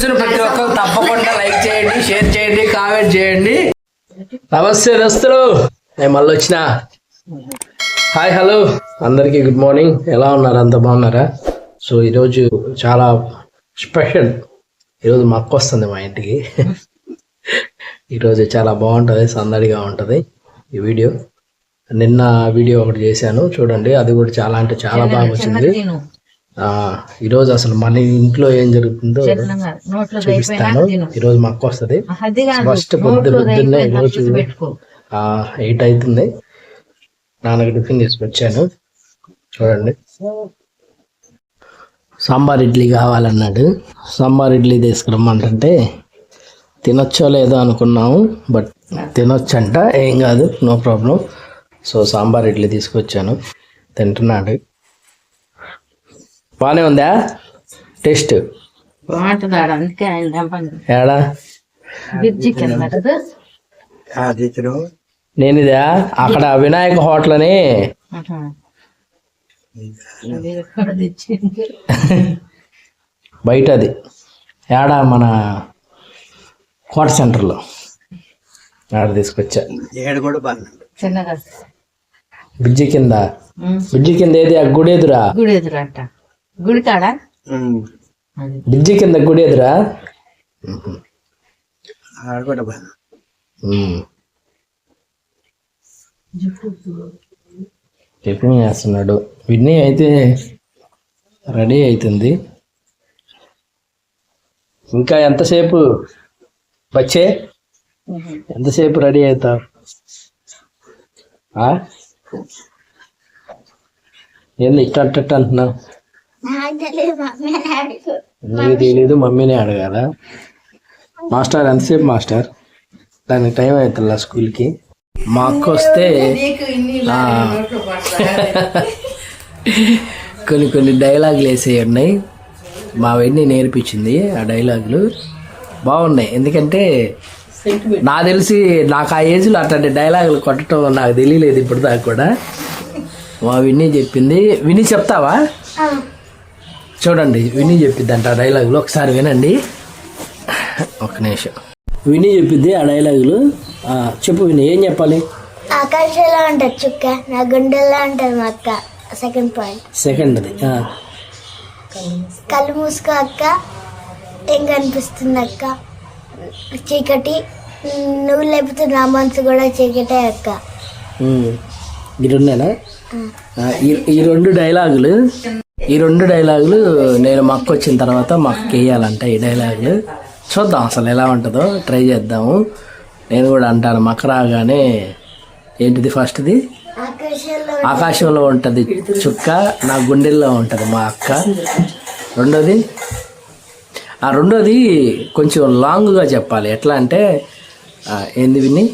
ప్రతి ఒక్కరు తప్పకుండా లైక్ చేయండి, షేర్ చేయండి, కామెంట్ చేయండి. నమస్తే దోస్తులు, నేను మళ్ళీ వచ్చిన. హాయ్ హలో అందరికీ గుడ్ మార్నింగ్. ఎలా ఉన్నారు? అంత బాగున్నారా? సో ఈరోజు చాలా స్పెషల్. ఈరోజు మా అక్క వస్తుంది మా ఇంటికి. ఈరోజు చాలా బాగుంటుంది, సందడిగా ఉంటుంది ఈ వీడియో. నిన్న వీడియో ఒకటి చేశాను చూడండి, అది కూడా చాలా అంటే చాలా బాగా వచ్చింది. ఈరోజు అసలు మన ఇంట్లో ఏం జరుగుతుందో చూపిస్తాను. ఈరోజు మా అక్క వస్తుంది. ఫస్ట్ పొద్దున్నే ఈరోజు 8 అవుతుంది. నాన్నకి టిఫిన్ తీసుకొచ్చాను చూడండి. సాంబార్ ఇడ్లీ కావాలన్నాడు. సాంబార్ ఇడ్లీ తీసుకురమ్మంటే తినొచ్చో లేదో అనుకున్నాము, బట్ తినొచ్చంట, ఏం కాదు, no problem. So sambar idli తీసుకొచ్చాను, తింటున్నాడు. బాగానే ఉందా టేస్ట్? ఏడా నేను ఇదా అక్కడ వినాయక హోటల్ అని బయట, అది ఏడా మన కోట సెంటర్లో ఆడ తీసుకొచ్చా. బ్రిడ్జి కింద ఏది? ఆ గుడి ఎదురా, గుడి కాడ బ్రిడ్జి కింద గుడి ఎదురా. టిఫిన్ చేస్తున్నాడు. విన్నీ అయితే రెడీ అవుతుంది. ఇంకా ఎంతసేపు వచ్చే? ఎంతసేపు రెడీ అవుతావు? ఏంది ఇట్ట అంటున్నావు? నీకు తెలీదు, మమ్మీనే అడగాల. మాస్టర్ ఎంతసేపు మాస్టర్? దానికి టైం అవుతుందా స్కూల్కి? మా అక్క వస్తే కొన్ని డైలాగులు వేసేవి ఉన్నాయి. మా వెన్నీ నేర్పించింది. ఆ డైలాగులు బాగున్నాయి. ఎందుకంటే నాకు తెలిసి నాకు ఆ ఏజ్లో అట్లాంటి డైలాగులు కొట్టడం నాకు తెలియలేదు ఇప్పుడు దాకా కూడా. మా విన్నీ చెప్పింది. విని చెప్తావా? చూడండి, విని చెప్పిద్ది అంట ఆ డైలాగులు. ఒకసారి వినండి, ఒక్క నిమిషం. విని చెప్పిద్ది ఆ డైలాగులు. చెప్పు విని, ఏం చెప్పాలి? ఆకాశంలో ఉంటుంది చుక్క, నా గుండెల్లో ఉంటుంది మా అక్క. సెకండ్ పాయింట్, సెకండ్ అది. కళ్ళు మూసుకో అక్క, ఏం కనిపిస్తుంది అక్క? చీకటి, నువ్వు లేకపోతే నా మనసు కూడా చీకటే అక్క. ఈ రెండేనా? ఈ రెండు డైలాగులు నేను మా అక్క వచ్చిన తర్వాత మా అక్కకి వేయాలంట ఈ డైలాగులు. చూద్దాం అసలు ఎలా ఉంటుందో, ట్రై చేద్దాము. నేను కూడా అంటాను, మక్క రాగానే ఏంటిది ఫస్ట్ది? ఆకాశంలో ఉంటుంది చుక్క, నా గుండెల్లో ఉంటుంది మా అక్క. రెండోది కొంచెం లాంగ్గా చెప్పాలి. ఎట్లా అంటే ఏంది విని?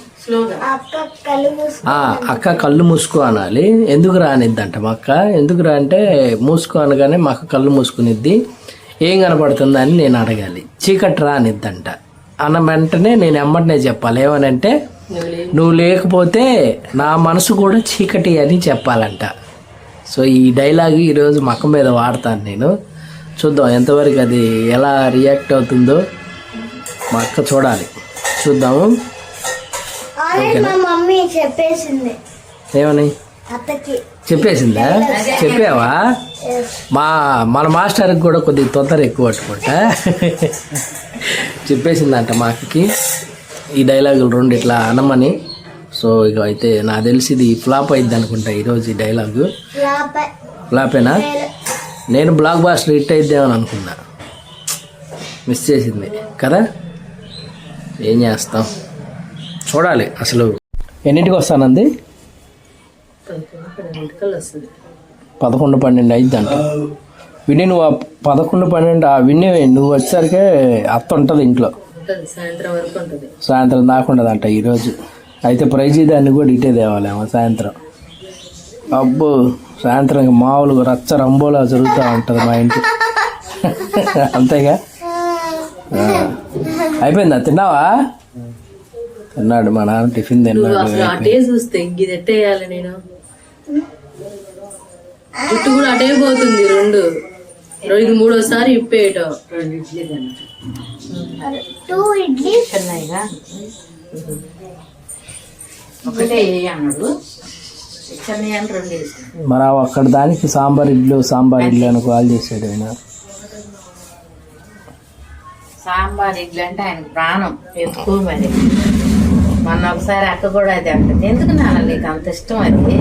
అక్క కళ్ళు మూసుకో అనాలి. ఎందుకు రానిద్దంట మా అక్క. ఎందుకు రా అంటే మూసుకో అనగానే మా అక్క కళ్ళు మూసుకునిద్ది. ఏం కనపడుతుందని నేను అడగాలి. చీకటి రానిద్దంట. అన్న వెంటనే నేను ఎమ్మటనే చెప్పాలి. ఏమనంటే నువ్వు లేకపోతే నా మనసు కూడా చీకటి అని చెప్పాలంట. సో ఈ డైలాగ్ ఈరోజు మా అక్క మీద వాడతాను నేను. చూద్దాం ఎంతవరకు అది ఎలా రియాక్ట్ అవుతుందో మా అక్క చూడాలి. చూద్దాము. ఏమని చెప్పేసిందా? చెప్పావా? మన మాస్టర్కి కూడా కొద్దిగా తొందర ఎక్కువ పట్టుకుంటా. చెప్పేసిందంట మా అక్కకి ఈ డైలాగులు రెండు ఇట్లా అనమని. సో ఇక అయితే నాకు తెలిసి ఇది ఫ్లాప్ అయింది అనుకుంటా ఈరోజు ఈ డైలాగు. ఫ్లాపేనా? నేను బ్లాక్ బాస్టర్ హిట్ అయిద్దామని అనుకున్నా, మిస్ చేసింది కదా. ఏం చేస్తాం, చూడాలి. అసలు ఎన్నింటికి వస్తానంది? 11-12 అయిద్దంట. విని నువ్వు 11-12 విని నువ్వు వచ్చేసరికి అత్త ఉంటుంది ఇంట్లో, సాయంత్రం దాకా ఉండదంట ఈరోజు. అయితే ప్రైజ్ దాన్ని కూడా ఇటే తేవాలేమో సాయంత్రం. అబ్బో, సాయంత్రం మామూలుగా రచ్చ రంబోలా జరుగుతూ ఉంటుంది మా ఇంట్లో. అంతేగా? అయిపోయిందా? తిన్నావా? తిన్నాడు మా నాన్న, టిఫిన్ తిన్నాడు. చూస్తే ఎట్టేయాలి నేను, జుట్టు కూడా అటే పోతుంది. రెండు ఇది మూడోసారి ఇప్పేయటం. 2 ఇడ్లీ చిన్నగా ఒకటే అన్నాడు, చిన్నగా 2 వేసి. మరి అక్కడ దానికి సాంబార్ ఇడ్లీ అని కాల్ చేసాడు ఆయన. సాంబార్ ఇడ్లీ అంటే ఆయనకు ప్రాణం ఎక్కువ. మరి మొన్న ఒకసారి అక్క కూడా అది అంటుంది, ఎందుకు నాన్న నీకు అంత ఇష్టం అది?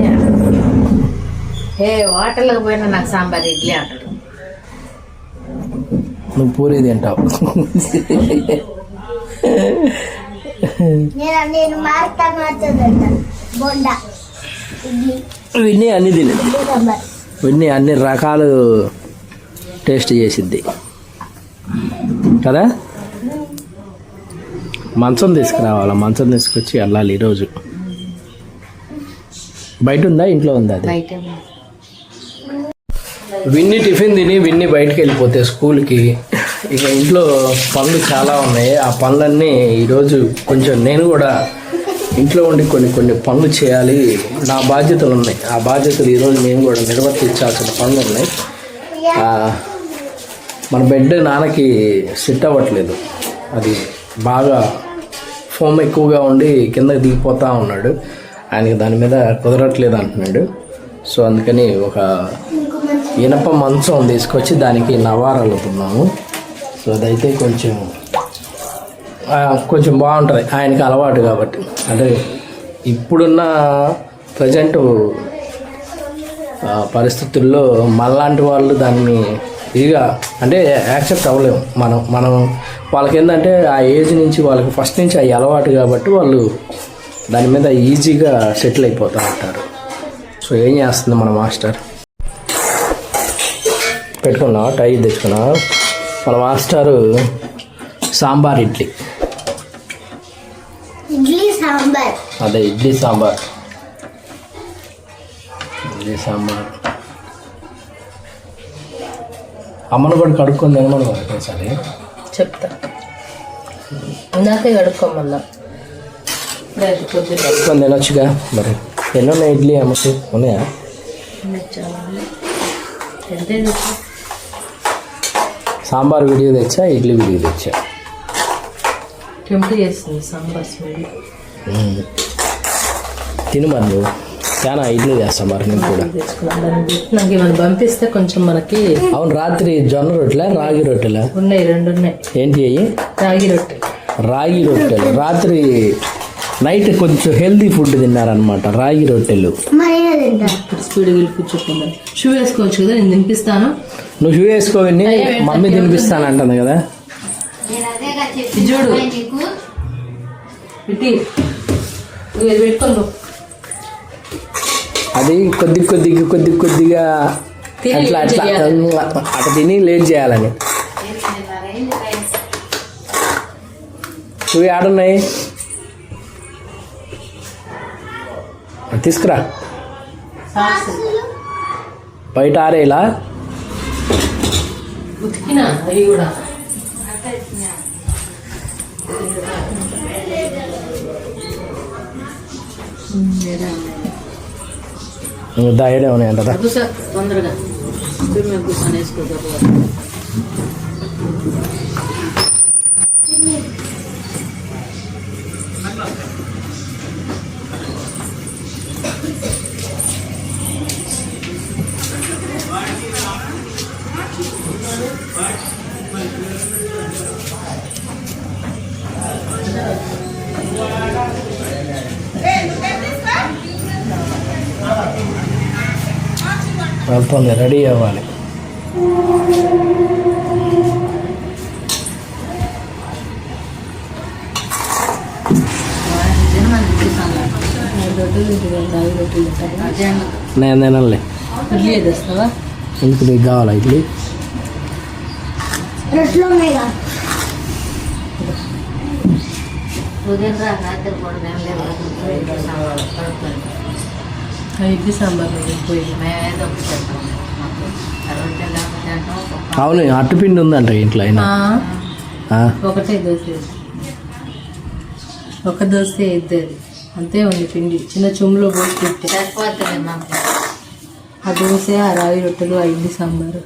ఏ హోటల్కి పోయినా నాకు సాంబార్ ఇడ్లీ అంటాడు. నువ్వు పూరి తింటావు. నేను మార్చదంట బోండా ఇడ్లీ ఇవన్నీ అన్ని తిని సాంబార్. ఇవన్నీ అన్ని రకాలు టేస్ట్ చేసిద్ది కదా. మంచం తీసుకురావాలా, మంచం తీసుకొచ్చి వెళ్ళాలి ఈరోజు. బయట ఉందా ఇంట్లో ఉందా అది? బయట విన్ని టిఫిన్ తిని విన్ని బయటకు వెళ్ళిపోతే స్కూల్కి, ఇక ఇంట్లో పనులు చాలా ఉన్నాయి. ఆ పనులన్నీ ఈరోజు కొంచెం నేను కూడా ఇంట్లో ఉండి కొన్ని పనులు చేయాలి. నా బాధ్యతలు ఉన్నాయి. ఆ బాధ్యతలు ఈరోజు నేను కూడా నిర్వర్తించాల్సిన పనులు ఉన్నాయి. మన బెడ్ నాన్నకి సెట్ అవ్వట్లేదు. అది బాగా ఫోమ్ ఎక్కువగా ఉండి కిందకి దిగిపోతూ ఉన్నాడు. ఆయనకి దాని మీద కుదరట్లేదు అంటున్నాడు. సో అందుకని ఒక ఇనప మంచం తీసుకొచ్చి దానికి నవారాలు అవుతున్నాము. సో అదైతే కొంచెం బాగుంటుంది ఆయనకి అలవాటు కాబట్టి. అంటే ఇప్పుడున్న ప్రజెంట్ పరిస్థితుల్లో మనలాంటి వాళ్ళు దాన్ని ఇదిగా అంటే యాక్సెప్ట్ అవ్వలేము. మనం వాళ్ళకి ఏంటంటే ఆ ఏజ్ నుంచి వాళ్ళకి ఫస్ట్ నుంచి అవి అలవాటు కాబట్టి వాళ్ళు దాని మీద ఈజీగా సెటిల్ అయిపోతూ ఉంటారు. సో ఏం చేస్తుంది మన మాస్టర్? పెట్టుకున్నా టై తెచ్చుకున్నా. మన మాస్టారు సాంబార్ ఇడ్లీ సాంబార్, అదే ఇడ్లీ సాంబార్. అమ్మను కూడా కడుక్కొని తినమని ఒకసారి చెప్తా. ఇందాకే కడుక్కోమన్నా, కడుక్కొని తినొచ్చుగా. మరి ఎన్నో ఇడ్లీ అమ్మకి ఉన్నాయా? సాంబార్ విడియో తెచ్చా, ఇడ్లీ విడియో తెచ్చా. టెంప్ట్ చేస్తుంది సాంబార్ స్మెల్. తిను మరి నువ్వు చాలా ఇడ్లీ చేస్తా మరి నేను కూడా. నాకు ఏమైనా పంపిస్తే కొంచెం మనకి. అవును, రాత్రి జొన్న రొట్టెలా రాగి రొట్టెలా? ఉన్నాయి, 2 ఉన్నాయి. ఏంటి అయ్యి? రాగి రొట్టెలు. రాత్రి నైట్ కొంచెం హెల్దీ ఫుడ్ తిన్నారనమాట, రాగి రొట్టెలు. స్పీడ్గా వెళ్ళి కూర్చోకుండా షూ వేసుకోవచ్చు కదా, నేను తినిపిస్తాను. నువ్వు షూ వేసుకోవని మమ్మీ తినిపిస్తాను అంటుంది కదా. చూడు పెట్టుకోను. అది కొద్దిగా అట్లా అట్లా తిని లేట్ చేయాలని. నువ్వు ఆడున్నాయి తీసుకురా, బయట ఆరేలా. ఉతికినా అవి కూడా. దాయడే ఉన్నాయంట తొందరగా కూర్చొని వేసుకో. వెళ్తుంది, రెడీ అవ్వాలి. నేను తినాలి. ఇడ్లీ తెస్తావా? ఇంటికి నీకు కావాలా ఇడ్లీ? ఇడ్లీ సాంబార్ అవును, అట్టుపిండి ఉందంట ఇంట్లో అయినా. ఒకటే దోశ, ఒక దోశ ఇద్దరు అంతే ఉంది పిండి. చిన్న చెంబులో పోసి పెట్టి ఆ దోశ, ఆ రాగి రొట్టెలు, ఆ ఇడ్లీ సాంబారు.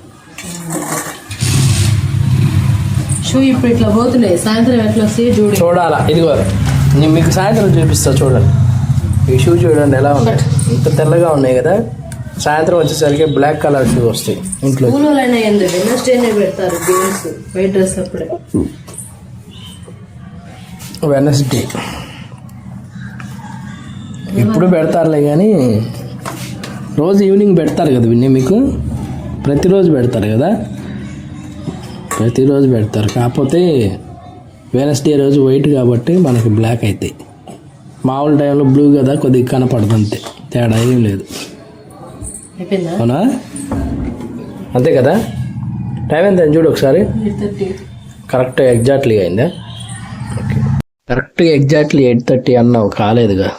షూ షూ ఇప్పుడు ఇట్లా పోతున్నాయి, సాయంత్రం ఎట్లా వస్తాయి చూడు. చూడాలా, ఇదిగో నేను మీకు సాయంత్రం చూపిస్తా చూడండి. ఈ షూ చూడండి ఎలా ఉన్నాయి, ఇంత తెల్లగా ఉన్నాయి కదా. సాయంత్రం వచ్చేసరికి బ్లాక్ కలర్ షూ వస్తాయి ఇంట్లో. స్కూల్లోనే వెనస్డేనే పెడతారు గేమ్స్, వైట్ డ్రెస్ అప్పుడే. వెనస్డే ఇప్పుడు పెడతారులే కానీ రోజు ఈవినింగ్ పెడతారు కదా విన్నీ, మీకు ప్రతిరోజు పెడతారు కదా, ప్రతిరోజు పెడతారు. కాకపోతే వెనస్డే రోజు వైట్ కాబట్టి మనకి బ్లాక్ అవుతాయి. మామూలు టైంలో బ్లూ కదా, కొద్దిగా కనపడదు అంతే, తేడా ఏం లేదు. అవునా? అంతే కదా. టైం ఎంత చూడు ఒకసారి. కరెక్ట్ ఎగ్జాక్ట్లీ అయిందా? ఓకే, కరెక్ట్గా ఎగ్జాక్ట్లీ 8:30 అన్నావు, కాలేదుగా,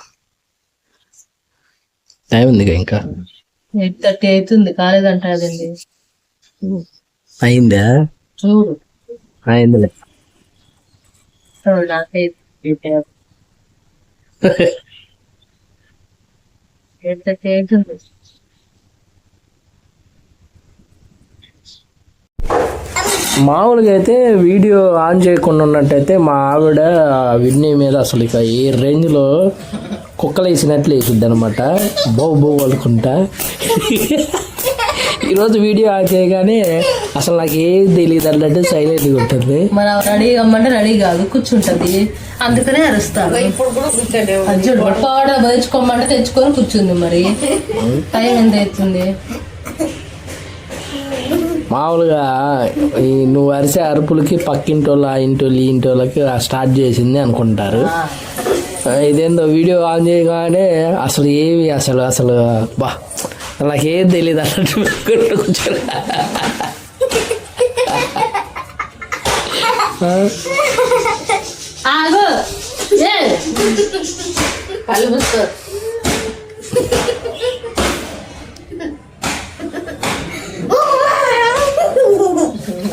టైం ఉందిగా ఇంకా. 8:30 అవుతుంది, కాలేదంటాదండి. అయిందా? చూడు అయిందిలే. నాకైతే 8:30 అవుతుంది. మామూలుగా అయితే వీడియో ఆన్ చేయకుండా ఉన్నట్టయితే మా ఆవిడ విన్నీ మీద అసలు ఇక ఏ రేంజ్లో కుక్కలు వేసినట్లు వేసిద్ది అనమాట, బౌ బౌ అనుకుంటా. ఈరోజు వీడియో ఆన్ చేయగానే అసలు నాకు ఏం తెలియదు అన్నట్టు సైలెంట్గా ఉంటుంది. మరి రెడీ అమ్మంటే రెడీ కాదు, కూర్చుంటది, అందుకనే అరుస్తాను. పౌడర్ తెచ్చుకోమంటే తెచ్చుకొని కూర్చుంది. మరి టైం ఎంత అవుతుంది? మామూలుగా ఈ నువ్వు అరిసే అరుపులకి పక్కింటోళ్ళు, ఆ ఇంటోళ్ళు, ఈ ఇంటోళ్ళకి స్టార్ట్ చేసింది అనుకుంటారు. ఇదేందో వీడియో ఆన్ చేయగానే అసలు ఏవి అసలు అసలు బా నాకేం తెలియదు అన్నట్టు కూర్చొని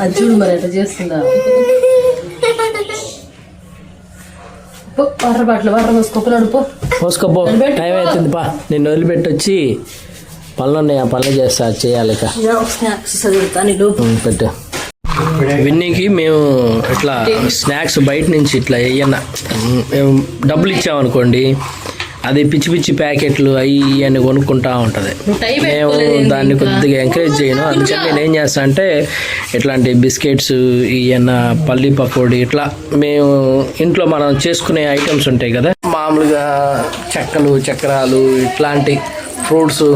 అది చూడు మరి ఎట్లా చేస్తుందా. వాటర్ బాటిల్ వాటర్ పోసుకోపోలాడు, పోసుకోపో, టైం అవుతుంది పా. నేను వదిలిపెట్టి వచ్చి పనులు ఉన్నాయి, ఆ పనులు చేస్తా, చేయాలి ఇక. పెట్టు. విన్నీకి మేము ఇట్లా స్నాక్స్ బయట నుంచి ఇట్లా ఏమన్నా డబ్బులు ఇచ్చామనుకోండి, అది పిచ్చి పిచ్చి ప్యాకెట్లు అవి అని కొనుక్కుంటా ఉంటుంది. మేము దాన్ని కొద్దిగా ఎంకరేజ్ చేయను, అందుకని నేను ఏం చేస్తా అంటే ఇట్లాంటి బిస్కెట్స్, ఇవన్న పల్లి పకోడీ, ఇట్లా మేము ఇంట్లో మనం చేసుకునే ఐటమ్స్ ఉంటాయి కదా, మామూలుగా చెక్కలు, చక్రాలు, ఇట్లాంటి ఫ్రూట్స్,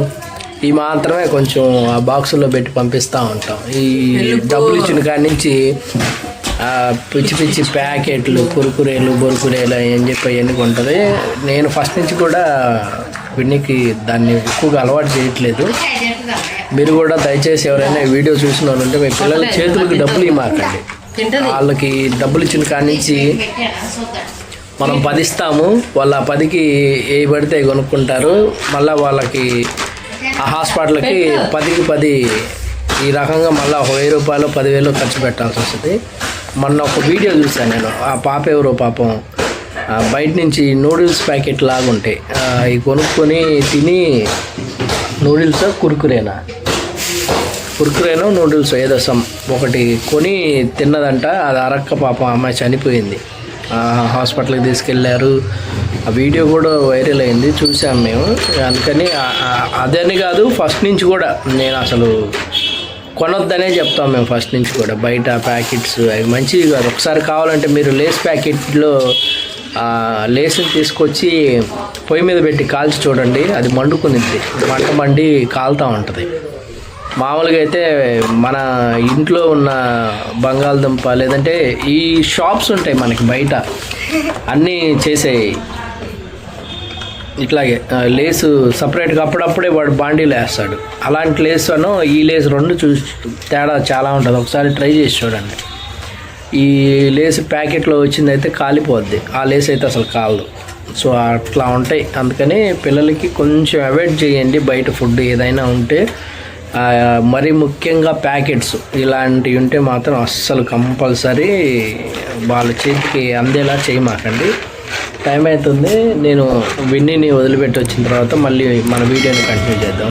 ఇవి మాత్రమే కొంచెం ఆ బాక్సుల్లో పెట్టి పంపిస్తూ ఉంటాం. ఈ డబ్బులు ఇచ్చిన కాడి నుంచి పిచ్చి పిచ్చి ప్యాకెట్లు, కురుకురేలు, బొరుకురేలు అని చెప్పి అవన్నీ ఉంటుంది. నేను ఫస్ట్ నుంచి కూడా వీడికి దాన్ని ఎక్కువగా అలవాటు చేయట్లేదు. మీరు కూడా దయచేసి ఎవరైనా వీడియో చూసిన వాళ్ళు ఉంటే మీ పిల్లల చేతులకు డబ్బులు ఇవ్వమాకండి. వాళ్ళకి డబ్బులు ఇచ్చిన కాడి నుంచి మనం 10 ఇస్తాము, వాళ్ళ 10కి ఏ పడితే కొనుక్కుంటారు. మళ్ళీ వాళ్ళకి ఆ హాస్పిటల్కి 10కి 10 ఈ రకంగా మళ్ళీ 1000 రూపాయలు 10,000 ఖర్చు పెట్టాల్సి వస్తుంది. మొన్న ఒక వీడియో చూసాను నేను, ఆ పాప ఎవరో పాపం బయట నుంచి నూడిల్స్ ప్యాకెట్ లాగా ఉంటాయి, అవి కొనుక్కొని తిని, నూడిల్స్ కురుకురేనో నూడిల్స్ ఏదో ఒకటి కొని తిన్నదంట. అది అరక్క పాపం అమ్మాయి చనిపోయింది, హాస్పిటల్కి తీసుకెళ్ళారు. ఆ వీడియో కూడా వైరల్ అయింది, చూసాం మేము. అందుకని అదని కాదు, ఫస్ట్ నుంచి కూడా నేను అసలు కొనొద్దనే చెప్తాం మేము. ఫస్ట్ నుంచి కూడా బయట ప్యాకెట్స్ అవి మంచివి కాదు. ఒకసారి కావాలంటే మీరు లేస్ ప్యాకెట్లో లేస్ని తీసుకొచ్చి పొయ్యి మీద పెట్టి కాల్చి చూడండి, అది మండుకునిద్ది, మండి కాలుతూ ఉంటుంది. మామూలుగా అయితే మన ఇంట్లో ఉన్న బంగాళదుంప, లేదంటే ఈ షాప్స్ ఉంటాయి మనకి బయట అన్నీ చేసేవి ఇట్లాగే లేసు సపరేట్గా అప్పుడప్పుడే వాడు బాండీలు వేస్తాడు. అలాంటి లేస్ అను ఈ లేస్ రెండు తేడా చాలా ఉంటుంది, ఒకసారి ట్రై చేసి చూడండి. ఈ లేస్ ప్యాకెట్లో వచ్చింది అయితే కాలిపోద్ది, ఆ లేస్ అయితే అసలు కాలదు. సో అట్లా ఉంటాయి. అందుకని పిల్లలకి కొంచెం అవాయిడ్ చేయండి బయట ఫుడ్ ఏదైనా ఉంటే. మరి ముఖ్యంగా ప్యాకెట్స్ ఇలాంటివి ఉంటే మాత్రం అస్సలు కంపల్సరీ వాళ్ళ చేతికి అందేలా చేయమాకండి. టైం అవుతుంది, నేను విన్నీని వదిలిపెట్టి వచ్చిన తర్వాత మళ్ళీ మన వీడియోని కంటిన్యూ చేద్దాం.